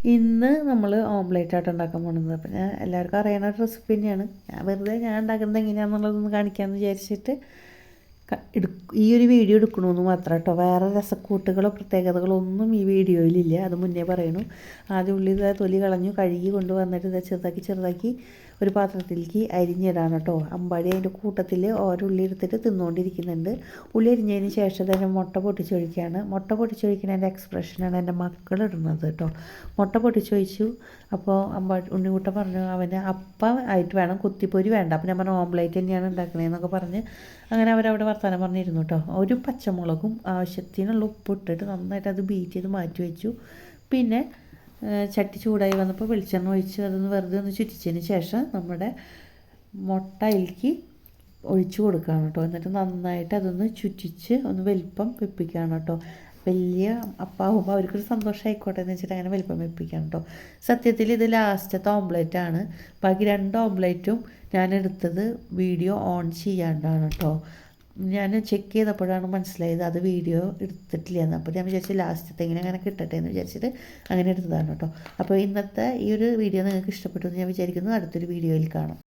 ഇന്ന് നമ്മൾ ഓംലേറ്റ് ആയിട്ട് ഉണ്ടാക്കാൻ പോകുന്നത്. അപ്പം ഞാൻ എല്ലാവർക്കും അറിയുന്ന ഒരു റെസിപ്പി തന്നെയാണ്. ഞാൻ ഉണ്ടാക്കുന്നത് എങ്ങനെയാണെന്നുള്ളതൊന്ന് കാണിക്കാമെന്ന് വിചാരിച്ചിട്ട് ഈ ഒരു വീഡിയോ എടുക്കണമെന്ന് മാത്രം കേട്ടോ. വേറെ രസക്കൂട്ടുകളോ പ്രത്യേകതകളോ ഒന്നും ഈ വീഡിയോയിലില്ല. അത് മുന്നേ പറയണു. ആദ്യം ഉള്ളി തൊലി കളഞ്ഞു കഴുകി കൊണ്ടുവന്നിട്ട് ഇത് ചെറുതാക്കി ഒരു പാത്രത്തിലേക്ക് അരിഞ്ഞിടാണ് കേട്ടോ. അമ്പാടി അതിൻ്റെ കൂട്ടത്തിൽ ഓരോ ഉള്ളി എടുത്തിട്ട് തിന്നുകൊണ്ടിരിക്കുന്നുണ്ട്. ഉള്ളി അരിഞ്ഞതിന് ശേഷം തന്നെ മുട്ട പൊട്ടിച്ചൊഴിക്കുകയാണ്. മുട്ട പൊട്ടിച്ചൊഴിക്കുന്നതിൻ്റെ എക്സ്പ്രഷനാണ് എൻ്റെ മക്കൾ ഇടുന്നത് കേട്ടോ. മുട്ട പൊട്ടിച്ചൊഴിച്ചു. അപ്പോൾ ഉണ്ണിക്കുട്ടൻ പറഞ്ഞു അവന് അപ്പം ആയിട്ട് വേണം, കുത്തിപ്പൊരി വേണ്ട. അപ്പം ഞാൻ പറഞ്ഞു ഓംലേറ്റ് തന്നെയാണ് ഉണ്ടാക്കണേന്നൊക്കെ പറഞ്ഞ് അങ്ങനെ അവരവിടെ വർത്തമാനം പറഞ്ഞിരുന്നു കേട്ടോ. ഒരു പച്ചമുളകും ആവശ്യത്തിനുള്ള ഉപ്പ് ഇട്ടിട്ട് നന്നായിട്ട് അത് ബീറ്റ് ചെയ്ത് മാറ്റി വെച്ചു. പിന്നെ ചട്ടി ചൂടായി വന്നപ്പോൾ വെളിച്ചെണ്ണ ഒഴിച്ച് അതൊന്ന് വെറുതെ ഒന്ന് ചുറ്റിച്ചതിന് ശേഷം നമ്മുടെ മുട്ട അതിലേക്ക് ഒഴിച്ചു കൊടുക്കുകയാണ് കേട്ടോ. എന്നിട്ട് നന്നായിട്ട് അതൊന്ന് ചുറ്റിച്ച് ഒന്ന് വലിപ്പം വെപ്പിക്കുകയാണ് കേട്ടോ. വലിയ അപ്പാവുമ്പോൾ അവർക്കൊരു സന്തോഷം ആയിക്കോട്ടെ എന്ന് വെച്ചിട്ട് അങ്ങനെ വലിപ്പം വെപ്പിക്കുകയാണ് കേട്ടോ. സത്യത്തിൽ ഇത് ലാസ്റ്റത്തെ ഓംലേറ്റാണ്. ബാക്കി 2 ഓംലേറ്റും ഞാൻ എടുത്തത് വീഡിയോ ഓൺ ചെയ്യാണ്ടാണ് കേട്ടോ. ഞാൻ ചെക്ക് ചെയ്തപ്പോഴാണ് മനസ്സിലായത് അത് വീഡിയോ എടുത്തിട്ടില്ലെന്ന്. അപ്പോൾ ഞാൻ വിചാരിച്ചു ലാസ്റ്റത്തെ ഇങ്ങനെ അങ്ങനെ കിട്ടട്ടെ എന്ന് വിചാരിച്ചിട്ട് അങ്ങനെ എടുത്തതാണ് കേട്ടോ. അപ്പോൾ ഇന്നത്തെ ഈ ഒരു വീഡിയോ നിങ്ങൾക്ക് ഇഷ്ടപ്പെട്ടു എന്ന് ഞാൻ വിചാരിക്കുന്നു. അടുത്തൊരു വീഡിയോയിൽ കാണാം.